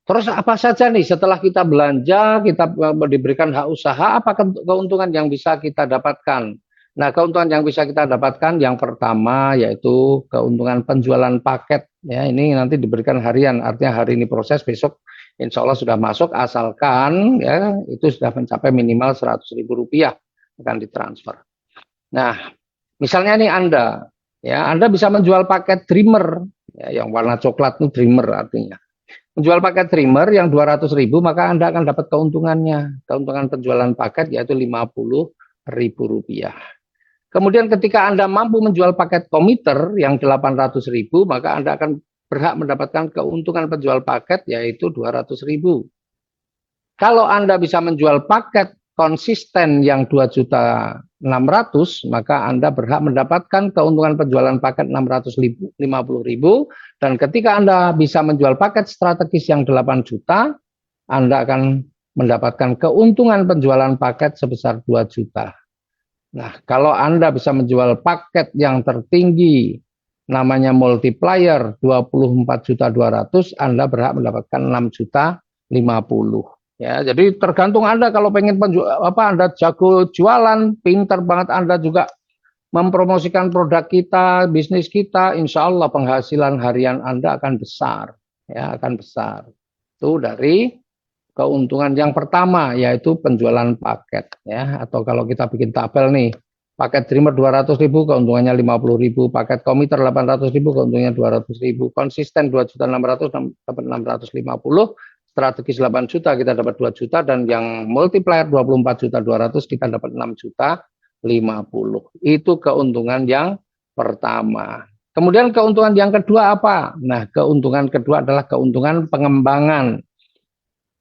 Terus apa saja nih setelah kita belanja, kita diberikan hak usaha, apa keuntungan yang bisa kita dapatkan? Nah, keuntungan yang bisa kita dapatkan yang pertama yaitu keuntungan penjualan paket. Ya, ini nanti diberikan harian, artinya hari ini proses, besok insya Allah sudah masuk, asalkan ya itu sudah mencapai minimal 100.000 rupiah akan ditransfer. Nah, misalnya nih Anda bisa menjual paket Dreamer, ya, yang warna coklat itu Dreamer artinya. Menjual paket trimmer yang 200.000, maka Anda akan dapat keuntungannya. Keuntungan penjualan paket yaitu 50.000 rupiah. Kemudian ketika Anda mampu menjual paket komiter yang 800.000, maka Anda akan berhak mendapatkan keuntungan penjual paket yaitu 200.000. Kalau Anda bisa menjual paket konsisten yang 2.600.000, maka Anda berhak mendapatkan keuntungan penjualan paket 650.000. Dan ketika Anda bisa menjual paket strategis yang 8 juta, Anda akan mendapatkan keuntungan penjualan paket sebesar 2 juta. Nah, kalau Anda bisa menjual paket yang tertinggi, namanya multiplier 24.200.000, Anda berhak mendapatkan 6.050.000. Ya, jadi tergantung Anda kalau pengen Anda jago jualan, pinter banget Anda juga mempromosikan produk kita, bisnis kita, insya Allah penghasilan harian Anda akan besar, ya akan besar. Itu dari keuntungan yang pertama yaitu penjualan paket, ya. Atau kalau kita bikin tabel nih, paket Dreamer 200.000 keuntungannya 50.000, paket komiter 800.000 keuntungannya 200.000, konsisten 2.600.000 dapat 650, strategis 8 juta kita dapat 2 juta, dan yang multiplier 24.200.000 kita dapat 6.050. Itu keuntungan yang pertama. Kemudian keuntungan yang kedua apa? Nah, keuntungan kedua adalah keuntungan pengembangan.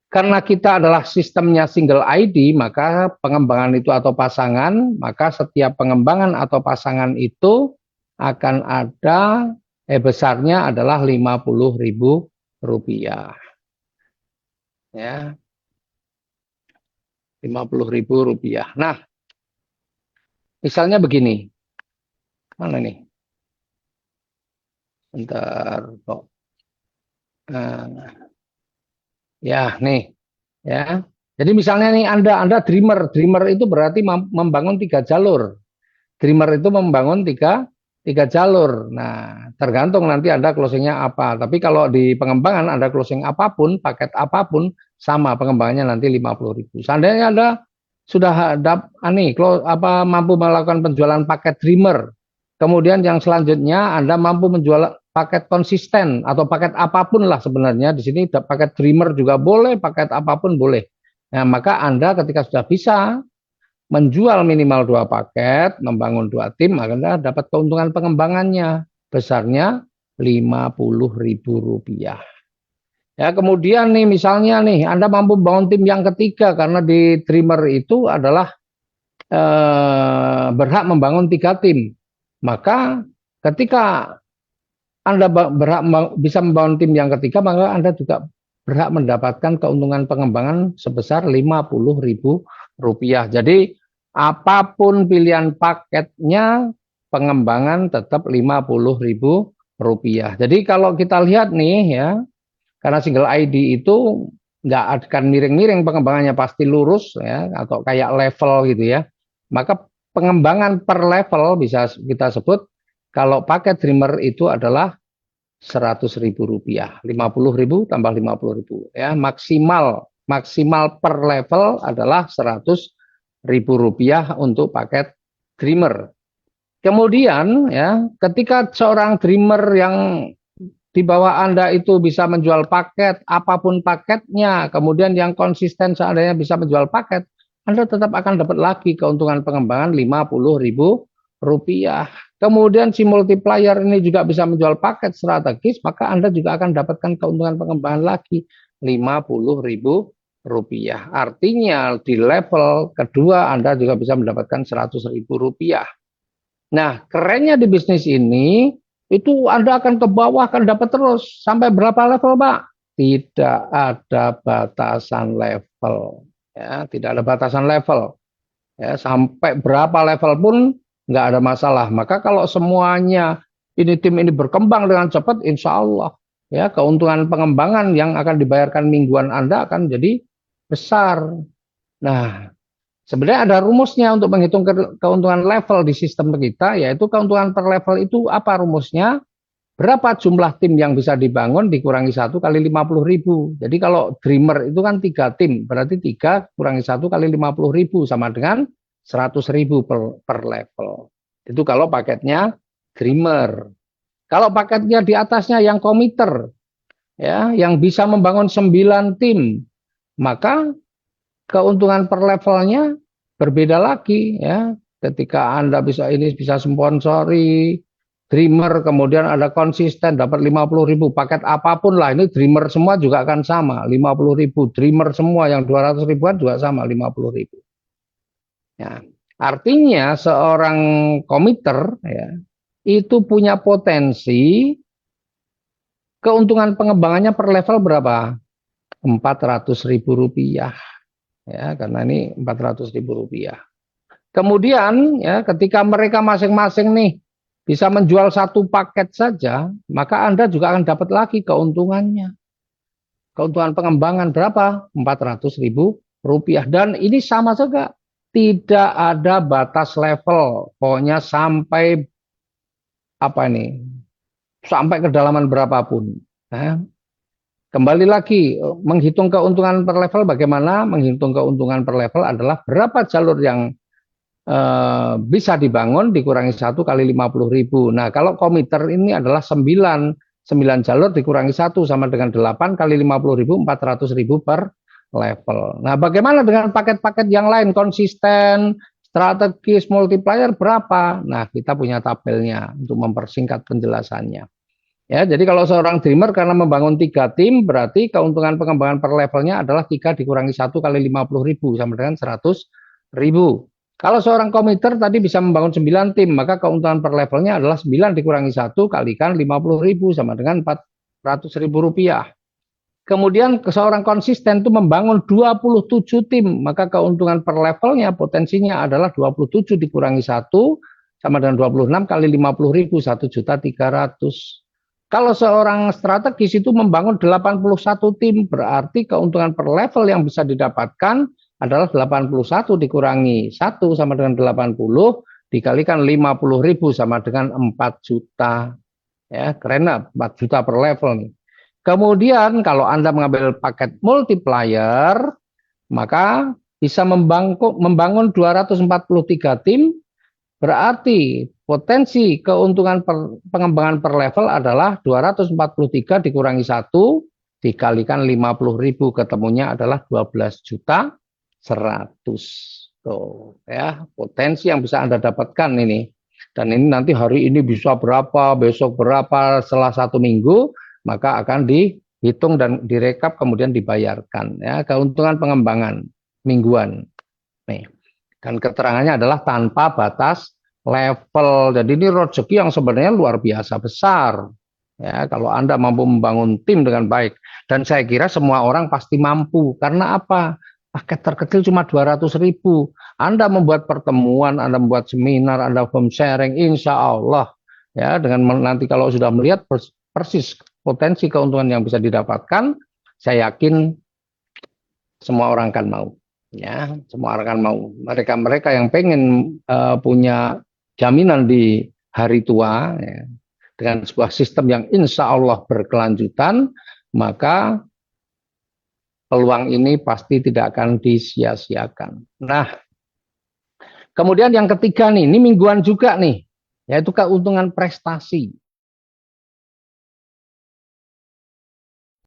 Karena kita adalah sistemnya single ID, maka pengembangan itu atau pasangan, maka setiap pengembangan atau pasangan itu akan ada besarnya adalah 50.000 rupiah. Ya, 50.000 rupiah. Nah, misalnya begini, mana nih? Bentar kok. Ya, nih, ya. Jadi misalnya nih Anda dreamer itu berarti membangun 3 jalur. Dreamer itu membangun tiga jalur. Nah, tergantung nanti Anda closingnya apa. Tapi kalau di pengembangan Anda closing apapun, paket apapun, sama pengembangannya nanti 50.000. Seandainya Anda sudah mampu melakukan penjualan paket Dreamer, kemudian yang selanjutnya Anda mampu menjual paket konsisten atau paket apapun lah sebenarnya. Di sini paket Dreamer juga boleh, paket apapun boleh. Nah, maka Anda ketika sudah bisa menjual minimal 2 paket, membangun 2 tim, Anda dapat keuntungan pengembangannya besarnya 50.000 rupiah. Ya, kemudian nih misalnya nih Anda mampu membangun tim yang ketiga, karena di Dreamer itu adalah berhak membangun 3 tim. Maka ketika Anda bisa membangun tim yang ketiga, maka Anda juga berhak mendapatkan keuntungan pengembangan sebesar 50.000 rupiah. Jadi apapun pilihan paketnya, pengembangan tetap 50.000 rupiah. Jadi kalau kita lihat nih ya, karena single ID itu nggak akan miring-miring pengembangannya, pasti lurus ya, atau kayak level gitu ya. Maka pengembangan per level bisa kita sebut kalau paket Dreamer itu adalah 100.000 rupiah, 50.000 tambah 50.000 ya, maksimal per level adalah 100.000 rupiah untuk paket Dreamer. Kemudian ya, ketika seorang Dreamer yang di bawah Anda itu bisa menjual paket apapun paketnya, kemudian yang konsisten seandainya bisa menjual paket, Anda tetap akan dapat lagi keuntungan pengembangan 50.000 rupiah. Kemudian si multiplier ini juga bisa menjual paket strategis, maka Anda juga akan dapatkan keuntungan pengembangan lagi 50.000 rupiah. Artinya di level kedua Anda juga bisa mendapatkan 100.000 rupiah. Nah, kerennya di bisnis ini, itu Anda akan ke bawah, akan dapat terus. Sampai berapa level, Pak? Tidak ada batasan level. Ya, tidak ada batasan level. Ya, sampai berapa level pun nggak ada masalah. Maka kalau semuanya tim ini berkembang dengan cepat, insya Allah ya keuntungan pengembangan yang akan dibayarkan mingguan Anda akan jadi besar. Nah, sebenarnya ada rumusnya untuk menghitung keuntungan level di sistem kita, yaitu keuntungan per level itu apa rumusnya? Berapa jumlah tim yang bisa dibangun dikurangi 1 kali 50.000. Jadi kalau Dreamer itu kan 3 tim, berarti 3 kurangi 1 kali 50.000 sama dengan 100.000 per level. Itu kalau paketnya Dreamer. Kalau paketnya di atasnya yang komiter, ya, yang bisa membangun 9 tim, maka keuntungan per levelnya berbeda lagi, ya. Ketika Anda bisa sponsori Dreamer, kemudian ada konsisten dapat 50.000, paket apapun lah, ini Dreamer semua juga akan sama 50.000, Dreamer semua yang 200 ribuan juga sama 50.000. Ya, artinya seorang komiter, ya, itu punya potensi keuntungan pengembangannya per level berapa? 400.000 rupiah, ya, karena ini 400.000 rupiah. Kemudian, ya, ketika mereka masing-masing nih bisa menjual satu paket saja, maka Anda juga akan dapat lagi keuntungannya. Keuntungan pengembangan berapa? 400.000 rupiah. Dan ini sama juga, tidak ada batas level. Pokoknya sampai apa nih? Sampai kedalaman berapapun. Nah, kembali lagi, menghitung keuntungan per level bagaimana? Menghitung keuntungan per level adalah berapa jalur yang bisa dibangun dikurangi 1 kali 50.000. Nah, kalau komiter ini adalah 9 jalur dikurangi 1 sama dengan 8 kali 50.000, 400.000 per level. Nah, bagaimana dengan paket-paket yang lain? Konsisten, strategis, multiplier berapa? Nah, kita punya tabelnya untuk mempersingkat penjelasannya. Ya, jadi kalau seorang dreamer karena membangun 3 tim, berarti keuntungan pengembangan per levelnya adalah 3 dikurangi 1 kali 50.000 sama dengan 100.000. Kalau seorang komiter tadi bisa membangun 9 tim, maka keuntungan per levelnya adalah 9 dikurangi 1 kalikan 50.000 sama dengan 400.000 rupiah. Kemudian seorang konsisten itu membangun 27 tim, maka keuntungan per levelnya potensinya adalah 27 dikurangi 1 sama dengan 26 kali 50.000, 1.300.000. Kalau seorang strategis itu membangun 81 tim, berarti keuntungan per level yang bisa didapatkan adalah 81 dikurangi 1 sama dengan 80 dikalikan 50.000 sama dengan 4 juta. Ya, keren, 4 juta per level nih. Kemudian kalau Anda mengambil paket multiplier, maka bisa membangun 243 tim, berarti potensi keuntungan pengembangan per level adalah 243 dikurangi 1 dikalikan 50.000, ketemunya adalah 12.100.000. Tuh, ya, potensi yang bisa Anda dapatkan ini. Dan ini nanti hari ini bisa berapa, besok berapa, setelah 1 minggu, maka akan dihitung dan direkap kemudian dibayarkan. Ya, keuntungan pengembangan mingguan. Nih, dan keterangannya adalah tanpa batas level. Jadi ini rezeki yang sebenarnya luar biasa besar. Ya, kalau Anda mampu membangun tim dengan baik. Dan saya kira semua orang pasti mampu. Karena apa? Paket terkecil cuma 200.000. Anda membuat pertemuan, Anda membuat seminar, Anda home sharing, insya Allah. Ya, dengan nanti kalau sudah melihat persis potensi keuntungan yang bisa didapatkan, saya yakin semua orang akan mau. Ya, semua orang akan mau. Mereka yang pengen punya jaminan di hari tua, ya, dengan sebuah sistem yang insya Allah berkelanjutan, maka peluang ini pasti tidak akan disia-siakan. Nah, kemudian yang ketiga nih, ini mingguan juga nih, yaitu keuntungan prestasi.